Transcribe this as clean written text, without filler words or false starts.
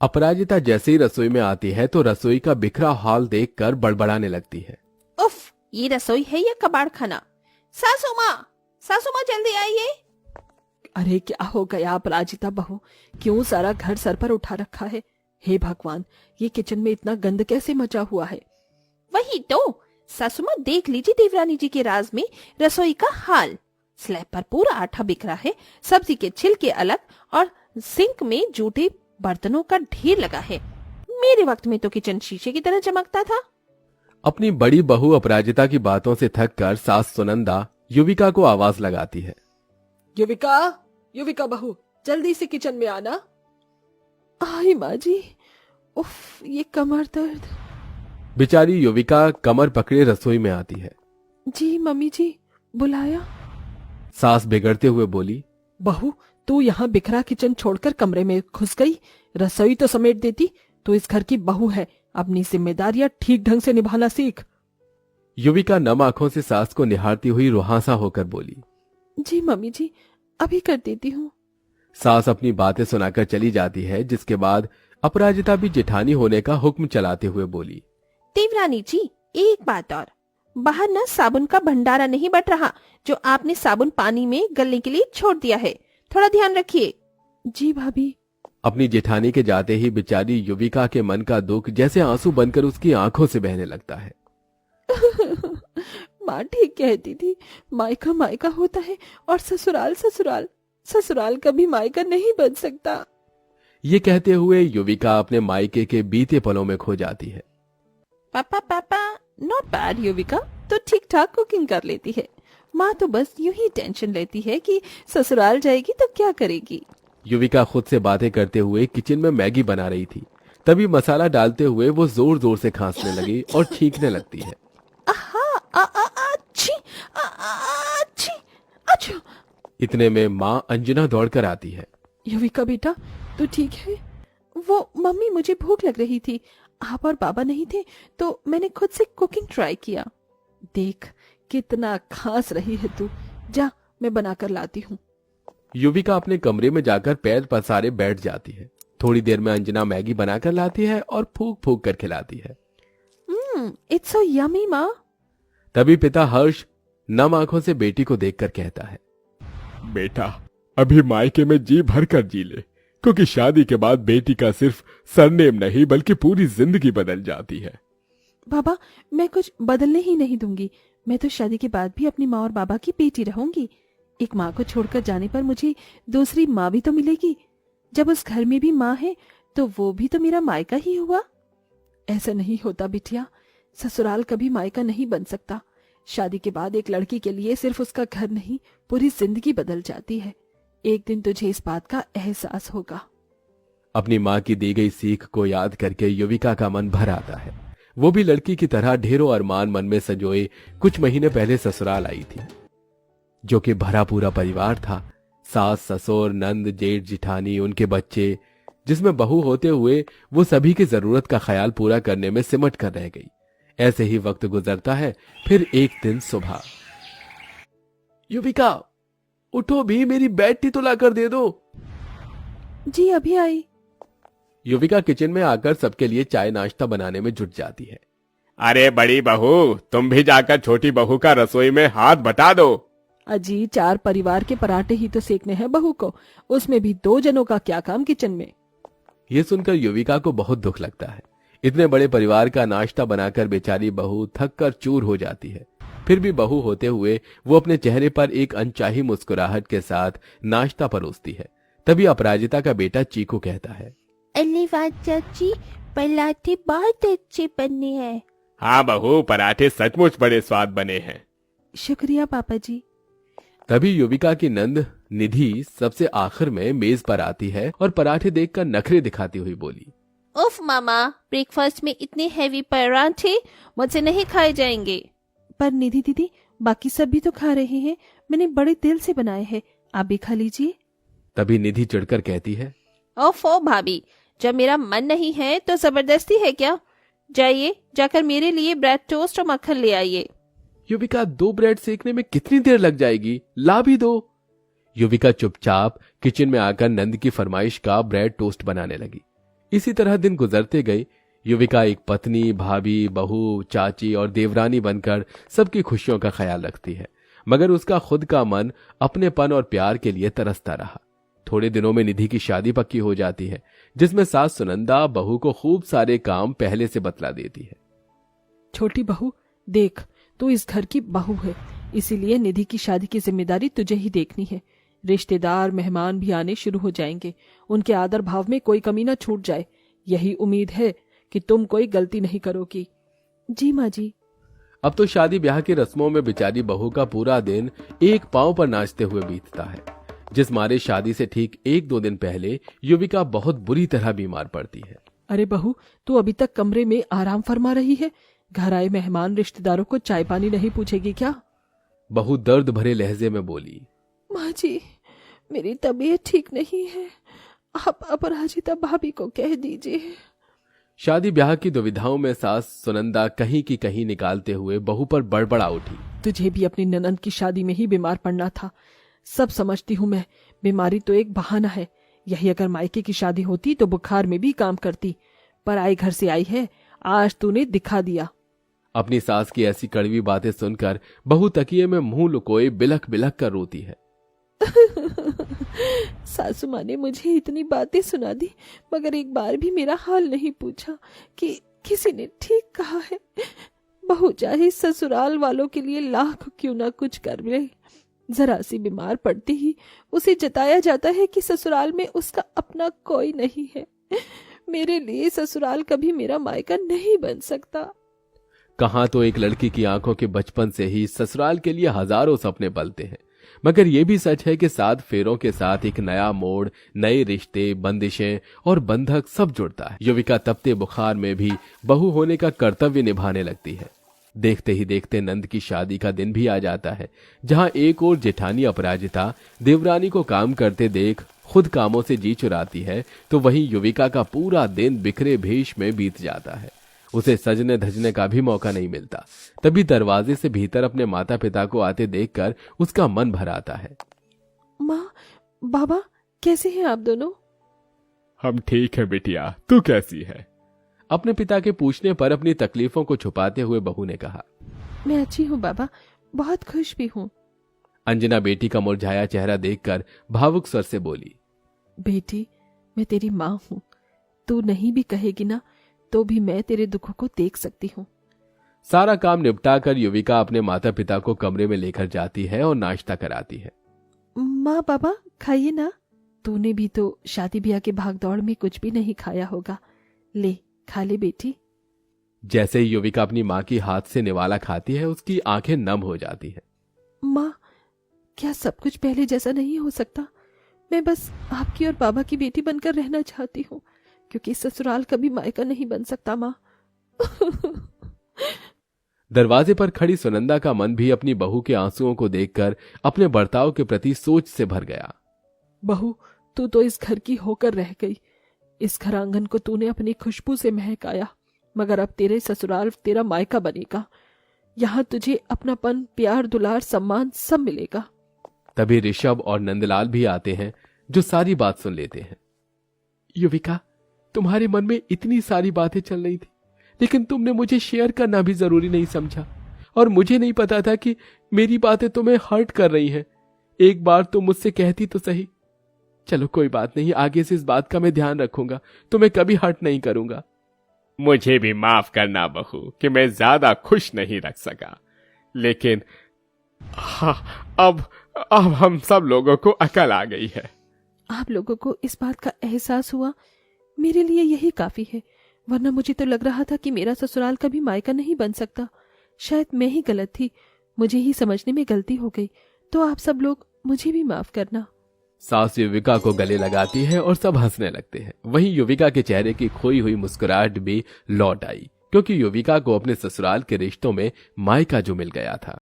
अपराजिता जैसे ही रसोई में आती है तो रसोई का बिखरा हाल देखकर बड़बड़ाने लगती है। उफ, ये रसोई है या कबाड़ खाना? सासू माँ जल्दी आइए। अरे क्या हो गया अपराजिता बहू, क्यों सारा घर सर पर उठा रखा है? हे भगवान, ये किचन में इतना गंद कैसे मचा हुआ है? वही तो सासू माँ, देख लीजिए देवरानी जी के राज में रसोई का हाल। स्लैब पर पूरा आटा बिखरा है, सब्जी के छिलके अलग और सिंक में जूठे बर्तनों का ढेर लगा है। मेरे वक्त में तो किचन शीशे की तरह चमकता था। अपनी बड़ी बहू अपराजिता की बातों से थककर सास सुनंदा युविका को आवाज लगाती है। युविका, युविका बहू, जल्दी से किचन में आना। आई माँ जी, उफ, ये कमर दर्द। बेचारी युविका कमर पकड़े रसोई में आती है। जी मम्मी जी, बुलाया? सास बिगड़ते हुए बोली, बहू, तू यहाँ बिखरा किचन छोड़कर कमरे में घुस गई। रसोई तो समेट देती। तू इस घर की बहू है, अपनी जिम्मेदारियां ठीक ढंग से निभाना सीख। युविका नम आंखों से सास को निहारती हुई रुहासा होकर बोली। जी मम्मी जी, अभी कर देती हूँ। सास अपनी बातें सुनाकर चली जाती है, जिसके बाद अपराजिता भी जेठानी होने का हुक्म चलाते हुए बोली, देवरानी जी, एक बात और, बाहर न साबुन का भंडारा नहीं बट रहा जो आपने साबुन पानी में गलने के लिए छोड़ दिया है, थोड़ा ध्यान रखिए। जी भाभी। अपनी जेठानी के जाते ही बेचारी युविका के मन का दुख जैसे आंसू बनकर उसकी आंखों से बहने लगता है। माँ ठीक कहती थी, मायका मायका होता है और ससुराल ससुराल। ससुराल कभी मायका नहीं बन सकता। ये कहते हुए युविका अपने मायके के बीते पलों में खो जाती है। पापा, नॉट बैड युविका, तो ठीक ठाक कुकिंग कर लेती है। माँ तो बस यूं ही टेंशन लेती है कि ससुराल जाएगी तो क्या करेगी। युविका खुद से बातें करते हुए किचन में मैगी बना रही थी। तभी मसाला डालते हुए वो जोर जोर से खांसने लगी और छींकने लगती है। इतने में माँ अंजना दौड़कर आती है। युविका बेटा, तू ठीक है? वो मम्मी, मुझे भूख लग रही थी, आप और बाबा नहीं थे तो मैंने खुद से कुकिंग ट्राई किया। देख कितना खास रही है तू। जा, मैं बनाकर लाती हूँ। युविका अपने कमरे में जाकर पैर पसारे बैठ जाती है। थोड़ी देर में अंजना मैगी बनाकर लाती है और फूंक फूंक कर खिलाती है। इट्स सो यमी माँ। तभी पिता हर्ष नम आंखों से बेटी को देखकर कहता है, बेटा, अभी मायके में जी भर कर जी ले, क्योंकि शादी के बाद बेटी का सिर्फ सरनेम नहीं बल्कि पूरी जिंदगी बदल जाती है। बाबा, मैं कुछ बदलने ही नहीं दूंगी। मैं तो शादी के बाद भी अपनी माँ और बाबा की बेटी रहूंगी। एक माँ को छोड़कर जाने पर मुझे दूसरी माँ भी तो मिलेगी। जब उस घर में भी माँ है तो वो भी तो मेरा मायका ही हुआ। ऐसा नहीं होता बिटिया, ससुराल कभी मायका नहीं बन सकता। शादी के बाद एक लड़की के लिए सिर्फ उसका घर नहीं, पूरी जिंदगी बदल जाती है। एक दिन तुझे इस बात का एहसास होगा। अपनी माँ की दी गई सीख को याद करके युविका का मन भर आता है। वो भी लड़की की तरह ढेरों अरमान मन में सजोए कुछ महीने पहले ससुराल आई थी, जो कि भरा पूरा परिवार था। सास, ससुर, नंद, जेठ, जिठानी, उनके बच्चे, जिसमें बहू होते हुए वो सभी की जरूरत का ख्याल पूरा करने में सिमट कर रह गई। ऐसे ही वक्त गुजरता है। फिर एक दिन सुबह, युविका उठो भी, मेरी बेड टी तो लाकर दे दो। जी अभी आई। युविका किचन में आकर सबके लिए चाय नाश्ता बनाने में जुट जाती है। अरे बड़ी बहू, तुम भी जाकर छोटी बहू का रसोई में हाथ बटा दो। अजी, 4 परिवार के पराठे ही तो सेकने हैं बहू को, उसमें भी 2 जनों का क्या काम किचन में। ये सुनकर युविका को बहुत दुख लगता है। इतने बड़े परिवार का नाश्ता बनाकर बेचारी बहू थक कर चूर हो जाती है। फिर भी बहू होते हुए वो अपने चेहरे पर एक अनचाही मुस्कुराहट के साथ नाश्ता परोसती है। तभी अपराजिता का बेटा चीकू कहता है, अरे वाह चाची, पराठे बहुत अच्छे बने हैं। हाँ बहू, पराठे सचमुच बड़े स्वाद बने हैं। शुक्रिया पापा जी। तभी युविका की नंद निधि सबसे आखिर में मेज पर आती है और पराठे देखकर नखरे दिखाती हुई बोली, उफ मामा, ब्रेकफास्ट में इतने हैवी पराठे मुझसे नहीं खाए जाएंगे। पर निधि दीदी, बाकी सब भी तो खा रहे हैं, मैंने बड़े दिल से बनाए हैं, आप भी खा लीजिए। तभी निधि चिढ़कर कहती है, ओफो भाभी, जब मेरा मन नहीं है तो जबरदस्ती है क्या? जाइए, जाकर मेरे लिए ब्रेड टोस्ट और मक्खन ले आइए। युविका, 2 ब्रेड सेकने में कितनी देर लग जाएगी, ला भी दो। युविका चुपचाप किचन में आकर नंद की फरमाइश का ब्रेड टोस्ट बनाने लगी। इसी तरह दिन गुजरते गए। युविका एक पत्नी, भाभी, बहू, चाची और देवरानी बनकर सबकी खुशियों का ख्याल रखती है, मगर उसका खुद का मन अपनेपन और प्यार के लिए तरसता रहा। थोड़े दिनों में निधि की शादी पक्की हो जाती है, जिसमें सास सुनंदा बहू को खूब सारे काम पहले से बतला देती है। छोटी बहू देख, तू इस घर की बहू है, इसीलिए निधि की शादी की जिम्मेदारी तुझे ही देखनी है। रिश्तेदार मेहमान भी आने शुरू हो जाएंगे, उनके आदर भाव में कोई कमी ना छूट जाए। यही उम्मीद है कि तुम कोई गलती नहीं करोगी। जी माँ जी। अब तो शादी ब्याह की रस्मों में बेचारी बहू का पूरा दिन एक पांव पर नाचते हुए बीतता है, जिस मारे शादी से ठीक 1-2 दिन पहले युविका बहुत बुरी तरह बीमार पड़ती है। अरे बहू, तू अभी तक कमरे में आराम फरमा रही है? घर आए मेहमान रिश्तेदारों को चाय पानी नहीं पूछेगी क्या? बहू दर्द भरे लहजे में बोली। माँ जी, मेरी तबीयत ठीक नहीं है, आप अपराजिता भाभी को कह दीजिए। शादी ब्याह की दुविधाओं में सास सुनंदा कहीं की कहीं निकालते हुए बहू पर बड़बड़ा उठी। तुझे भी अपनी ननंद की शादी में ही बीमार पड़ना था। सब समझती हूँ मैं, बीमारी तो एक बहाना है। यही अगर मायके की शादी होती तो बुखार में भी काम करती, पर आई घर से आई है, आज तूने दिखा दिया। अपनी सास की ऐसी कड़वी बातें सुनकर बहू तकिए में मुंह लुकोए बिलख बिलख कर रोती है। सासू माँ ने मुझे इतनी बातें सुना दी, मगर एक बार भी मेरा हाल नहीं पूछा कि किसी ने ठीक कहा है। बहू चाहे ससुराल वालों के लिए लाख क्यों ना कुछ कर ले, जरा सी बीमार पड़ती ही उसे जताया जाता है कि ससुराल में उसका अपना कोई नहीं है। मेरे लिए ससुराल कभी मेरा मायका नहीं बन सकता। कहां तो एक लड़की की आंखों के बचपन से ही ससुराल के लिए हजारों सपने पलते हैं, मगर यह भी सच है कि 7 फेरों के साथ एक नया मोड़, नए रिश्ते, बंदिशें और बंधक सब जुड़ता है। युविका तपते बुखार में भी बहू होने का कर्तव्य निभाने लगती है। देखते ही देखते नंद की शादी का दिन भी आ जाता है, जहां एक और जेठानी अपराजिता देवरानी को काम करते देख खुद कामों से जी चुराती है, तो वहीं युविका का पूरा दिन बिखरे भेष में बीत जाता है। उसे सजने धजने का भी मौका नहीं मिलता। तभी दरवाजे से भीतर अपने माता पिता को आते देखकर उसका मन भर आता है। माँ, बाबा, कैसे हैं आप दोनों? हम ठीक है बिटिया, तू कैसी है? अपने पिता के पूछने पर अपनी तकलीफों को छुपाते हुए बहू ने कहा। मैं अच्छी हूँ बाबा, बहुत खुश भी हूँ। अंजना बेटी का मुरझाया चेहरा देखकर भावुक स्वर से बोली। बेटी, मैं तेरी माँ हूँ, तू नहीं भी कहेगी ना तो भी मैं तेरे दुखों को देख सकती हूँ। सारा काम निपटाकर युविका अपने माता पिता को कमरे में लेकर जाती है और नाश्ता कराती है। माँ बाबा, खाइए ना। तूने भी तो शादी ब्याह के भागदौड़ में कुछ भी नहीं खाया होगा, ले खा ले बेटी। जैसे ही युविका अपनी माँ की हाथ से निवाला खाती है, उसकी आंखें नम हो जाती है। माँ, क्या सब कुछ पहले जैसा नहीं हो सकता? मैं बस आपकी और बाबा की बेटी बनकर रहना चाहती हूँ, क्योंकि ससुराल कभी मायका नहीं बन सकता माँ। दरवाजे पर खड़ी सुनंदा का मन भी अपनी बहू के आंसुओं को देखकर अपने बर्ताव के प्रति सोच से भर गया। बहू, तू तो इस घर की होकर रह गई। इस घर आंगन को तूने अपनी खुशबू से महकाया, मगर अब तेरे ससुराल तेरा मायका बनेगा। यहाँ तुझे अपनापन, प्यार, दुलार, सम्मान सब मिलेगा। तभी ऋषभ और नंदलाल भी आते हैं, जो सारी बात सुन लेते हैं। युविका, तुम्हारे मन में इतनी सारी बातें चल रही थी, लेकिन तुमने मुझे शेयर करना भी जरूरी नहीं समझा, और मुझे नहीं पता था कि मेरी बातें तुम्हें हर्ट कर रही हैं। एक बार तुम मुझसे कहती तो सही। चलो कोई बात नहीं, आगे से इस बात का मैं ध्यान रखूंगा, तुम्हें कभी हर्ट नहीं करूंगा। मुझे भी माफ करना बहू कि मैं ज्यादा खुश नहीं रख सका, लेकिन हाँ, अब हम सब लोगों को अकल आ गई है। आप लोगों को इस बात का एहसास हुआ, मेरे लिए यही काफी है, वरना मुझे तो लग रहा था कि मेरा ससुराल कभी मायका नहीं बन सकता। शायद मैं ही गलत थी, मुझे ही समझने में गलती हो गई, तो आप सब लोग मुझे भी माफ करना। सास युविका को गले लगाती है और सब हंसने लगते हैं। वहीं युविका के चेहरे की खोई हुई मुस्कुराहट भी लौट आई, क्योंकि युविका को अपने ससुराल के रिश्तों में मायका जो मिल गया था।